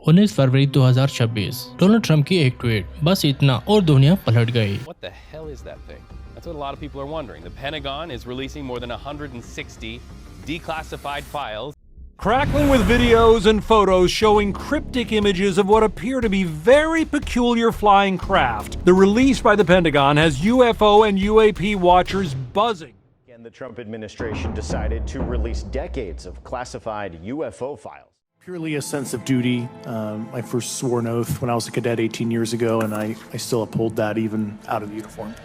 19 फरवरी 2026। Donald Trump की एक tweet, बस इतना और दुनिया पलट गई। What the hell is that thing? That's what a lot of people are wondering. The Pentagon is releasing more than 160 declassified files. Crackling with videos and photos showing cryptic images of what appear to be very peculiar flying craft. The release by the Pentagon has UFO and UAP watchers buzzing. And the Trump administration decided to release decades of classified UFO files. Purely a sense of duty. I first swore an oath when I was a cadet 18 years ago, and I still uphold that even out of uniform.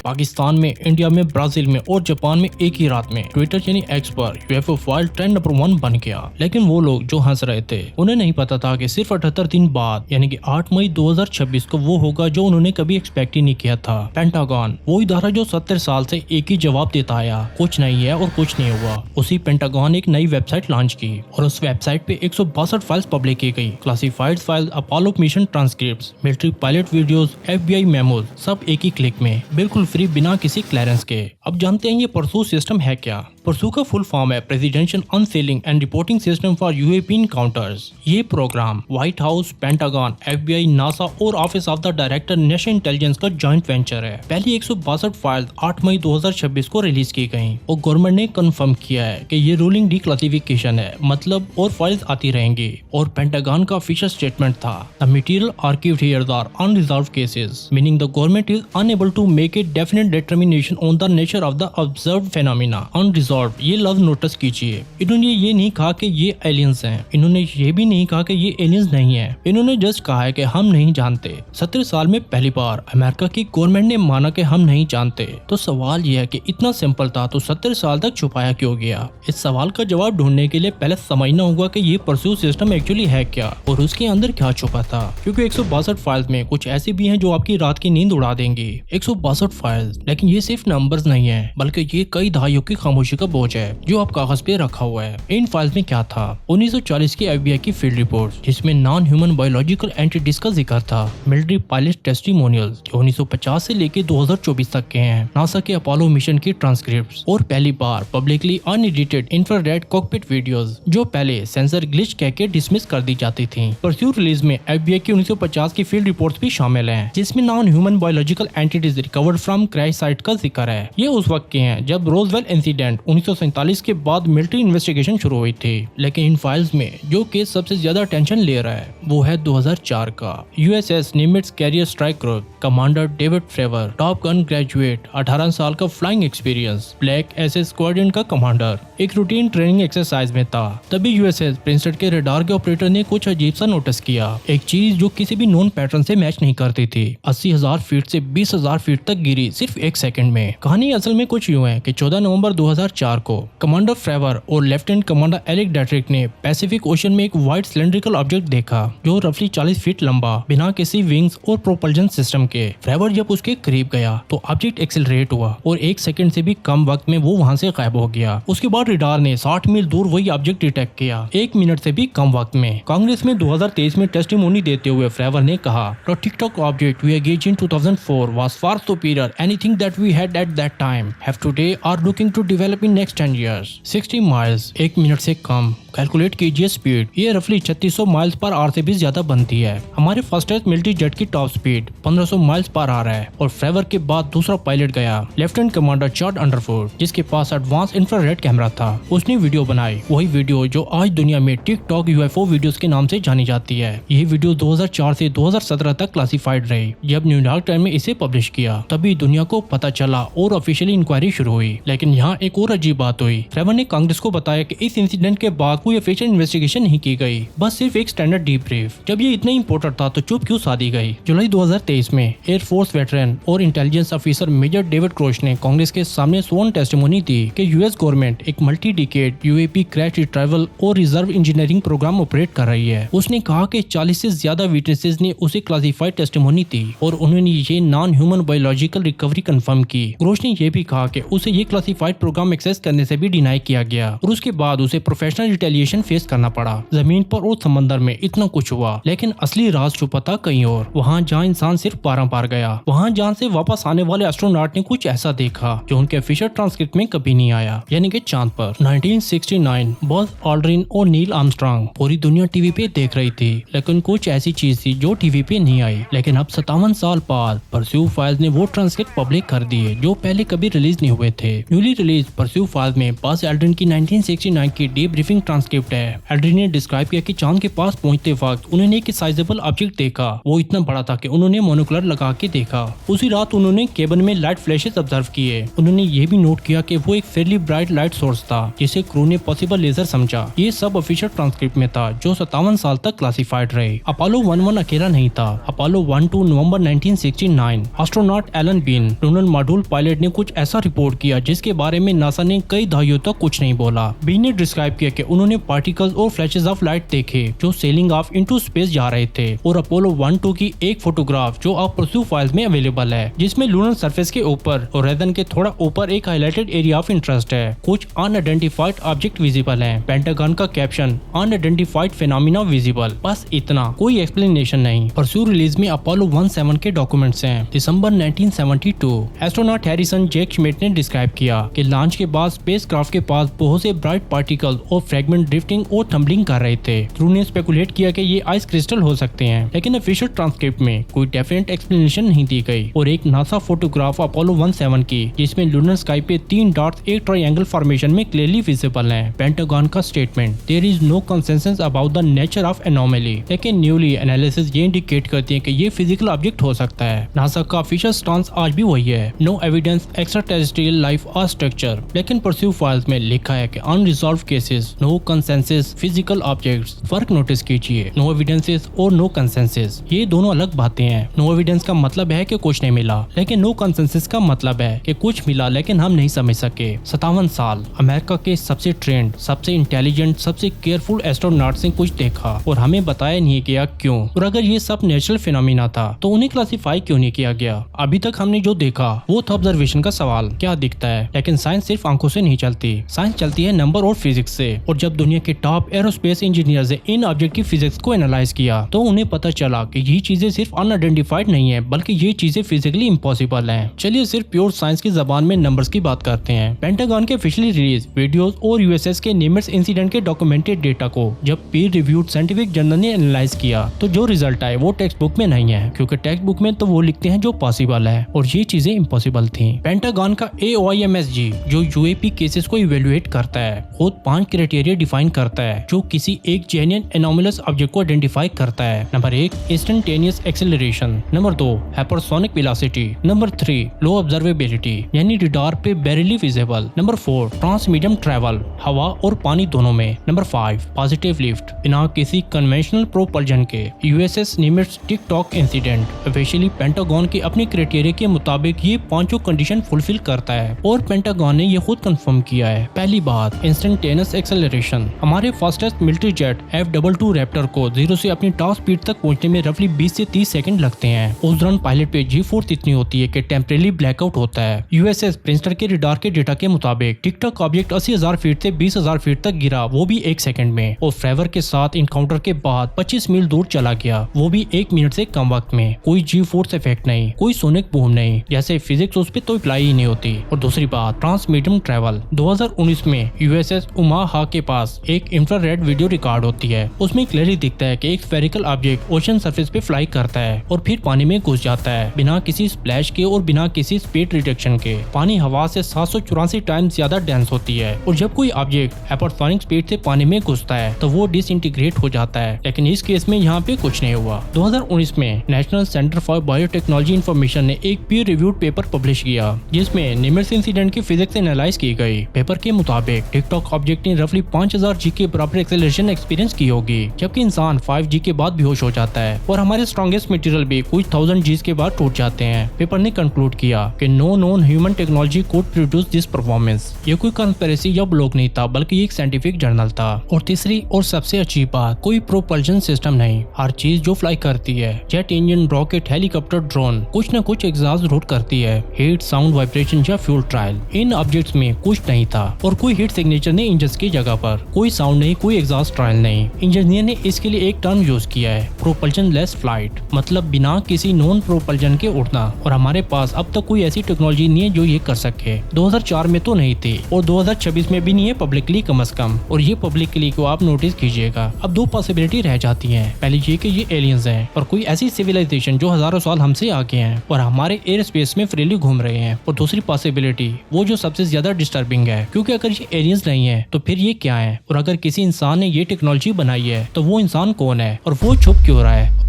Pakistan में, India में, Brazil में और Japan में एक ही रात में Twitter यानी x पर यूएफओ फाइल ट्रेंड नंबर 1 बन गया। लेकिन वो लोग जो हंस रहे थे, उन्हें नहीं पता था कि सिर्फ 78 दिन बाद यानी कि 8 मई 2026 को वो होगा जो उन्होंने कभी एक्सपेक्ट ही नहीं किया था। पेंटागन, वो इदारा जो 70 साल से एक ही जवाब देता आया, कुछ नहीं है और कुछ नहीं हुआ। उसी पेंटागन एक नई वेबसाइट लॉन्च की और उस वेबसाइट पे 162 फाइल्स पब्लिक की गई। Classified file, Apollo mission transcripts, military pilot videos, FBI memos, सब एक ही क्लिक में, बिल्कुल फ्री, बिना किसी क्लियरेंस के। अब जानते हैं ये परसू सिस्टम है क्या। परसू का फुल फॉर्म है presidential unsealing and reporting system for UAP encounters. ये programme White House, Pentagon, FBI, NASA और office of the director national intelligence का जॉइंट वेंचर है। पहली 162 फाइल 8 मई 2026 को रिलीज की गई और गवर्नमेंट ने कंफर्म किया है कि ये रूलिंग डिक्लासिफिकेशन है, मतलब और फाइल्स आती रहेंगी। और पेंटागन का ऑफिशियल स्टेटमेंट था, the material archived here are unresolved cases, meaning the government is unable to make a definite determination on the nature of the observed phenomena. Unresolved, ये लफ्ज नोटिस कीजिए। इन्होंने ये नहीं कहा कि ये एलियंस हैं, इन्होंने ये भी नहीं कहा कि ये एलियंस नहीं है, इन्होंने जस्ट कहा है कि हम नहीं जानते। 70 साल में पहली बार अमेरिका की गवर्नमेंट ने माना कि हम नहीं जानते। तो सवाल यह है कि इतना सिंपल था तो 70 साल तक छुपाया क्यों गया। इस सवाल का जवाब ढूंढने के लिए पहले समझना होगा कि ये परस्यू सिस्टम एक्चुअली है क्या और उसके अंदर क्या छुपा था, क्योंकि 162 फाइल्स में कुछ ऐसी भी हैं जो आपकी रात की नींद उड़ा देंगी। 162 फाइल्स, लेकिन ये सिर्फ नंबर्स नहीं है, बल्कि ये कई दहाइयों की खामोशी का बोझ है जो आप कागज पे रखा हुआ है। इन फाइल्स में क्या था? 1940 की FBI की फील्ड रिपोर्ट, जिसमें नॉन ह्यूमन बायोलॉजिकल एंटिटीज का जिक्र था। मिलिट्री पायलट टेस्टिमोनियल्स जो 1950 से लेकर 2024 तक के हैं। नासा के अपोलो मिशन की ट्रांसक्रिप्ट्स और पहली बार publicly unedited infrared cockpit videos जो पहले सेंसर ग्लिच कह के डिसमिस कर दी जाती थी। परस्यू रिलीज में FBI की 1950 की फील्ड रिपोर्ट्स भी शामिल हैं, जिसमें non human biological entities recovered from crash site का जिक्र है। ये उस वक्त के हैं जब रोजवेल इंसिडेंट 1947 के बाद मिलिट्री इन्वेस्टिगेशन शुरू हुई थी। लेकिन इन फाइल्स में जो केस सबसे ज्यादा टेंशन ले रहा है वो है 2004 का। USS Nimitz carrier strike group, commander David Fravor, top gun graduate, 18 साल का flying experience, black SS squadron का कमांडर, एक रूटीन ट्रेनिंग एक्सरसाइज में था। तभी USS प्रिंसटन के रडार के ऑपरेटर ने कुछ अजीब सा नोटिस किया, एक चीज जो किसी भी नॉन पैटर्न से मैच नहीं करती थी। 80,000 फीट से 20,000 फीट तक गिरी सिर्फ 1 सेकंड में। कहानी असल में कुछ यूं है कि 14 नवंबर 2004 को कमांडर फ्रेवर और लेफ्टिनेंट कमांडर एरिक डेट्रिक ने पैसिफिक ओशन में एक व्हाइट सिलेंड्रिकल ऑब्जेक्ट देखा जो रफली 40 फीट लंबा, बिना किसी विंग्स और प्रोपल्जन सिस्टम के। फ्रेवर जब उसके करीब गया तो ऑब्जेक्ट एक्सेलरेट हुआ और 1 सेकंड से भी कम वक्त में वो वहां से गायब हो गया। उसके बाद रडार ने 60 मील दूर वही ऑब्जेक्ट डिटेक्ट किया 1 मिनट से भी कम वक्त में। कांग्रेस में 2023 में टेस्टिमोनी देते हुए फ्रेवर ने कहा, the Tic Tac object we engaged in 2004 was far superior anything that we had at that time have today are looking to develop in next 10 years। 60 miles 1 minute से कम, कैलकुलेट कीजिए स्पीड, ये रफली 3600 miles per hour से भी ज्यादा बनती है। हमारे फास्टेस्ट मिलिट्री जेट की top speed 1500 miles per hour है। और फ्रेवर के बाद दूसरा पायलट गया, लेफ्टिनेंट कमांडर चार्ड अंडरवुड, जिसके पास एडवांस इंफ्रारेड कैमरा था। उसने वीडियो बनाई, वही वीडियो जो आज दुनिया में टिकटॉक UFO वीडियोस के नाम से जानी जाती है। ये वीडियो 2004 से 2017 तक क्लासिफाइड रही। जब न्यूयॉर्क टाइम में इसे पब्लिश किया तभी दुनिया को पता चला और ऑफिशियली इंक्वायरी शुरू हुई। लेकिन यहाँ एक और अजीब बात हुई। फ्रेवर ने कांग्रेस को बताया कि इस इंसिडेंट के बाद कोई ऑफिशियल इन्वेस्टिगेशन नहीं की गई, बस सिर्फ एक स्टैंडर्ड डीब्रीफ। जब ये इतना इंपॉर्टेंट था तो चुप क्यों साधी गई? जुलाई 2023 में एयरफोर्स वेटरन और intelligence officer major David Grusch ने कांग्रेस के सामने स्वॉन टेस्टिमोनी दी कि यूएस गवर्नमेंट एक multi decade UAP crash retrieval और रिजर्व इंजीनियरिंग प्रोग्राम ऑपरेट कर रही है। उसने कहा कि 40 से ज्यादा विटनेसेस ने उसे क्लासिफाइड टेस्टिमोनी दी और उन्होंने ये non human biological recovery confirm की। क्रोश ने ये भी कहा कि उसे ये क्लासिफाइड प्रोग्राम एक्सेस करने से भी डिनाई किया गया और उसके बाद उसे प्रोफेशनल रिटेलिएशन फेस करना पड़ा। जमीन पर और समंदर में इतना कुछ हुआ, लेकिन असली राज छुपा था कहीं और। वहाँ जहाँ इंसान सिर्फ पार गया, वहाँ जहाँ से वापस आने वाले एस्ट्रोनॉट ने कुछ ऐसा देखा जो उनके ऑफिशियल ट्रांसक्रिप्ट में कभी नहीं आया, यानी कि चांद पर। 1969 बज़ ऑल्ड्रिन और नील आर्मस्ट्रांग पूरी दुनिया टीवी पे देख रही थी, लेकिन कुछ ऐसी चीज थी जो टीवी पे नहीं आई। लेकिन अब 57 साल बाद परस्यू फाइल्स ने वो ट्रांसक्रिप्ट पब्लिक कर दिए जो पहले कभी रिलीज नहीं हुए थे। न्यूली रिलीज परस्यू फाइल्स में बज़ ऑल्ड्रिन की 1969 की डीब्रीफिंग ट्रांसक्रिप्ट है। ऑल्ड्रिन ने डिस्क्राइब किया कि चांद के पास पहुंचते वक्त उन्होंने एक साइजेबल ऑब्जेक्ट देखा। वो इतना बड़ा था कि उन्होंने मोनोकुलर लगा के देखा। उसी रात उन्होंने केबिन में लाइट फ्लैशेस ऑब्जर्व किए। उन्होंने ये भी नोट किया कि वो एक फेयरली ब्राइट लाइट सोर्स था जिसे क्रू ने पॉसिबल लेजर समझा। ये सब ऑफिशियल ट्रांसक्रिप्ट में था जो 57 साल तक क्लासिफाइड रहे। अपोलो 11 अकेला नहीं था। अपोलो 12 नवंबर 1969 astronaut Alan Bean lunar module pilot ने कुछ ऐसा रिपोर्ट किया जिसके बारे में नासा ने कई दहाइयों तक कुछ नहीं बोला। बीन ने डिस्क्राइब किया कि उन्होंने पार्टिकल्स और फ्लैशेस ऑफ लाइट देखे जो सेलिंग ऑफ इनटू स्पेस जा रहे थे। और अपोलो 12 की एक फोटोग्राफ जो अब परस्यू फाइल्स में अवेलेबल है, जिसमें लूनर सरफेस के ऊपर और रेदन के थोड़ा ऊपर एक हाईलाइटेड एरिया ऑफ इंटरेस्ट है। कुछ अनआइडेंटिफाइड ऑब्जेक्ट विजिबल हैं। पेंटागन का कैप्शन अनआइडेंटिफाइड फिनोमिना विजिबल, बस इतना, कोई एक्सप्लेनेशन नहीं। परस्यू रिलीज में अपोलो 17 के डॉक्यूमेंट्स हैं। दिसंबर 1972 एस्ट्रोनॉट हैरिसन जैक श्मिट ने डिस्क्राइब किया कि लॉन्च के बाद स्पेसक्राफ्ट के पास बहुत से ब्राइट पार्टिकल्स और फ्रैगमेंट ड्रिफ्टिंग और थम्बलिंग कर रहे थे। क्रू ने स्पेकुलेट किया कि ये आइस क्रिस्टल हो सकते हैं, लेकिन ऑफिशियल ट्रांसक्रिप्ट में कोई डेफिनेट एक्सप्लेनेशन नहीं दी गई। और एक नासा फोटोग्राफ अपोलो 17 की जिसमें लूनर स्काई पे 3 डॉट्स एक ट्रायंगल फॉर्मेशन में क्लियरली विजिबल हैं। पेंटागन का statement there is no consensus about the nature of anomaly, लेकिन न्यूली एनालिसिस ये इंडिकेट करती है कि ये फिजिकल ऑब्जेक्ट हो सकता है। नासा का ऑफिशियल स्टांस आज भी वही है, no evidence extra terrestrial life और स्ट्रक्चर। लेकिन परस्यू फाइल्स में लिखा है कि unresolved cases, no consensus, physical objects. फर्क नोटिस कीजिए, नो एविडेंसेस और नो कंसेंसस, ये दोनों अलग बातें हैं। नो एविडेंस का मतलब है कि कुछ नहीं मिला, लेकिन नो कंसेंसस का मतलब है कि कुछ मिला लेकिन हम नहीं समझ सके। 57 साल अमेरिका के सबसे ट्रेंड, सबसे इंटेलिजेंट, सबसे केयरफुल एस्ट्रोनॉट्स ने कुछ देखा और हमें बताया नहीं गया क्यों। और अगर ये सब नेचुरल फिनोमिना था तो उन्हें क्लासिफाई क्यों नहीं किया गया? अभी तक हमने जो देखा वो था ऑब्जर्वेशन का सवाल, क्या दिखता है। लेकिन साइंस सिर्फ आंखों से नहीं चलती, साइंस चलती है नंबर और फिजिक्स से। और जब दुनिया के टॉप एरोस्पेस इंजीनियर्स ने इन ऑब्जेक्ट की फिजिक्स को एनालाइज किया तो उन्हें पता चला कि ये चीजें सिर्फ अनआइडेंटिफाइड नहीं है, बल्कि ये चीजें फिजिकली इम्पॉसिबल हैं। चलिए सिर्फ प्योर साइंस की जबान में नंबर्स की बात करते हैं। पेंटागन के ऑफिशियली रिलीज वीडियोस और यूएसएस के निमिट्स इंसिडेंट के डॉक्यूमेंटेड डेटा को जब पीर रिव्यूड साइंटिफिक जर्नल ने एनालाइज किया तो जो रिजल्ट आए वो टेक्स्ट बुक में नहीं है, क्योंकि टेक्स्ट बुक में तो वो लिखते हैं जो पॉसिबल है और ये चीजें इम्पॉसिबल थी। पेंटागन का AOIMSG जो यूएपी केसेस को इवेलुएट करता है खुद 5 क्राइटेरिया डिफाइन करता है जो किसी एक जेन्युइन एनोमलस ऑब्जेक्ट को आइडेंटिफाई करता है। Number 1 instantaneous acceleration, number 2 hypersonic velocity, number 3 low observability यानी रडार पे barely visible, number 4 trans medium travel हवा और पानी दोनों में, नंबर 5 पॉजिटिव लिफ्ट बिना किसी कन्वेंशनल प्रोपल्जन के। USS Nimitz Tic Tac incident officially Pentagon की अपने क्राइटेरिया के मुताबिक ये पांचों कंडीशन फुलफिल करता है और पेंटागन ने ये खुद कंफर्म किया है। पहली बात इंस्टेंटेनियस एक्सेलरेशन, हमारे fastest military jet F-22 Raptor को 0 से अपनी टॉप स्पीड तक पहुंचने में रफली 20 से 30 सेकंड लगते हैं। उस दौरान पायलट पे जी फोर्स इतनी होती है कि टेम्परेरी ब्लैकआउट होता है। यूएसएस प्रिंस्टन के रडार के डेटा के मुताबिक टिकटॉक ऑब्जेक्ट 80,000 फीट से 20,000 फीट तक गिरा, वो भी 1 सेकंड में, और फ्रेवर के साथ इनकाउंटर के बाद 25 मील दूर चला गया, वो भी 1 मिनट से कम वक्त में। कोई जी फोर्स इफेक्ट नहीं, कोई सोनिक बूम नहीं, जैसे फिजिक्स उस पे तो अप्लाई ही नहीं होती। और दूसरी बात ट्रांस मीडियम ट्रैवल, 2019 में यूएसएस ओमाहा के पास एक इंफ्रारेड वीडियो रिकॉर्ड होती है। उसमें क्लियरली दिखता है कि एक स्फेरिकल ऑब्जेक्ट ओशन सरफेस पे फ्लाई करता है और फिर पानी में घुस जाता है बिना किसी स्प्लैश के और बिना किसी स्पीड रिडक्शन के। पानी हवा से 784 टाइम्स ज्यादा डेंस होती है और जब कोई ऑब्जेक्ट हाइपरसोनिक स्पीड से पानी में घुसता है तो वो डिसइंटीग्रेट हो जाता है, लेकिन इस केस में यहाँ पे कुछ नहीं हुआ। 2019 में national centre for biotechnology information ने एक पीयर रिव्यूड पेपर पब्लिश किया जिसमें निमिट्स इंसिडेंट की फिजिक्स एनालाइज की गई। पेपर के मुताबिक टिकटॉक ऑब्जेक्ट ने रफली 5000 जी के बराबर एक्सेलरेशन एक्सपीरियंस की होगी, जबकि इंसान 5 जी के बाद बेहोश हो जाता है और हमारे स्ट्रॉन्गेस्ट मटेरियल भी कुछ 1000 जी के बाद टूट जाते हैं। पेपर ने कंक्लूड किया कि no known human technology could produce this performance. ये कोई कंस्पिरेसी या ब्लॉग नहीं था, बल्कि एक साइंटिफिक जर्नल था। और तीसरी और सबसे अच्छी बात, कोई प्रोपल्शन सिस्टम नहीं। हर चीज जो फ्लाई करती है, jet engine, rocket, helicopter, drone, कुछ न कुछ एग्जॉस्ट जरूर करती है। हीट, साउंड वाइब्रेशन या फ्यूल ट्रायल। इन ऑब्जेक्ट्स में कुछ नहीं था और कोई हीट सिग्नेचर नहीं इंजन की जगह पर, कोई साउंड नहीं, कोई एग्जॉस्ट ट्रायल नहीं। इंजीनियर ने इसके लिए एक टर्म यूज किया है, प्रोपल्शन लेस फ्लाइट, मतलब बिना किसी नॉन प्रोपल्शन के उड़ना। और हमारे पास अब तक कोई ऐसी टेक्नोलॉजी नहीं है जो ये कर सके। 2004 में तो नहीं थी और 2026 में भी नहीं है पब्लिकली, कम से कम। और ये पब्लिकली को आप नोटिस कीजिएगा। अब दो पॉसिबिलिटी रह जाती है। पहली ये कि ये एलियंस हैं और कोई ऐसी सिविलाइजेशन जो हजारों साल हमसे आगे हैं और हमारे एयर स्पेस में फ्रीली घूम रहे हैं। और दूसरी पॉसिबिलिटी वो जो सबसे ज्यादा डिस्टर्बिंग है, क्योंकि अगर ये एलियंस नहीं है तो फिर ये क्या है, और अगर किसी इंसान ने ये टेक्नोलॉजी बनाई है तो वो इंसान कौन है और वो छुप क्यों रहा है।